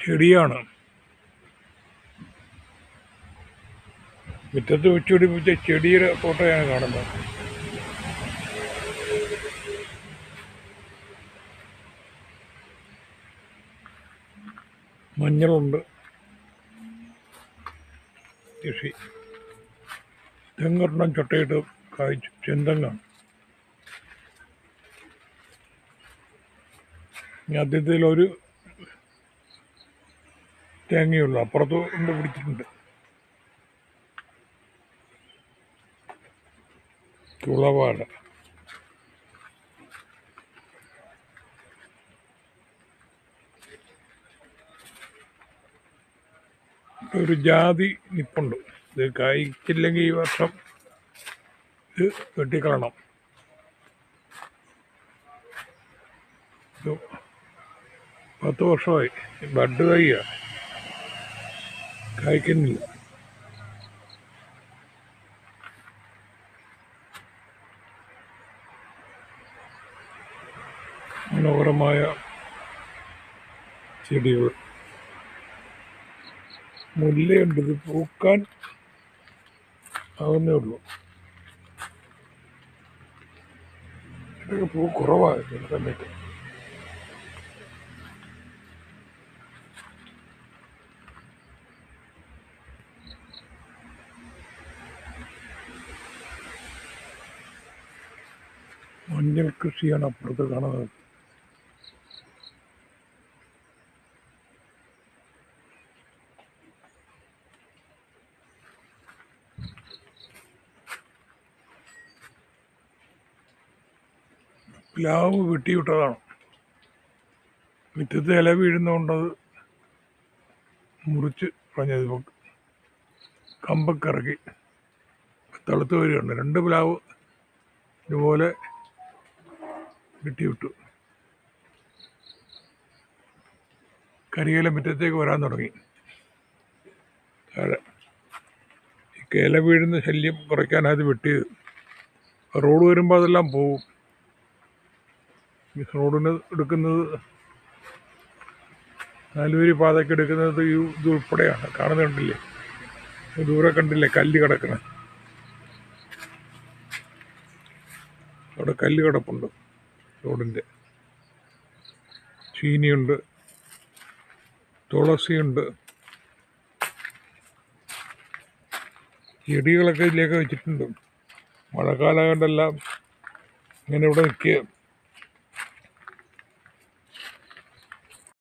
ചെടിയാണ്. മുറ്റത്ത് വെച്ചുപിടിപ്പിച്ച ചെടിയുടെ ഫോട്ടോയാണ് കാണുന്നത്. മഞ്ഞളുണ്ട്, കൃഷി. തെങ്ങൊരെണ്ണം ചൊട്ടയിട്ട് കായ്ച്ചു, ചെന്തങ്ങാണ്. ആദ്യത്തിൽ ഒരു തേങ്ങയുള്ളൂ, അപ്പുറത്ത് കൊണ്ട് പിടിച്ചിട്ടുണ്ട്. തുളവാഴ, ഒരു ജാതി നിപ്പുണ്ട്. ഇത് കായ്ച്ചില്ലെങ്കിൽ ഈ വർഷം ഇത് വെട്ടിക്കളണം. ഇത് 10 വർഷമായി, ബഡ് തൈയാണ്, കായ്ക്കുന്നില്ല. മനോഹരമായ ചെടികൾ. മുല്ലയുണ്ട്, ഇത് പൂക്കാൻ ആകുന്നേ ഉള്ളൂ. ഇതൊക്കെ പൂ കുറവാണ് ചില സമയത്ത്. മഞ്ഞൾ കൃഷിയാണ് അപ്പുറത്ത് കാണുന്നത്. പ്ലാവ് വെട്ടിവിട്ടതാണ്. മുറ്റത്ത് ഇല വീഴുന്നതുകൊണ്ടത് മുറിച്ച് കളഞ്ഞത്. കമ്പൊക്കെ ഇറക്കി തളുത്ത് വരികയുണ്ട്. 2 പ്ലാവ് ഇതുപോലെ വെട്ടിവിട്ടു. കരിയില മുറ്റത്തേക്ക് വരാൻ തുടങ്ങി. താഴെ ഈ ഇല വീഴുന്ന ശല്യം കുറയ്ക്കാനത് വെട്ടിയത്. റോഡ് വരുമ്പോൾ അതെല്ലാം പോവും. ഈ റോഡിന് എടുക്കുന്നത്, 4 വരി പാതയ്ക്ക് എടുക്കുന്നത് ഇത് ഉൾപ്പെടെയാണ്. കാണുന്നുണ്ടല്ലേ, ദൂരെ കണ്ടില്ലേ കല്ല് കിടക്കുന്നത്? അവിടെ കല്ല് കിടപ്പുണ്ട് റോഡിൻ്റെ. ചീനിയുണ്ട്, തുളസിയുണ്ട്, ചെടികളൊക്കെ ഇതിലേക്ക് വെച്ചിട്ടുണ്ട്. മഴക്കാലം കൊണ്ടെല്ലാം ഇങ്ങനെ ഇവിടെ നിൽക്കുക.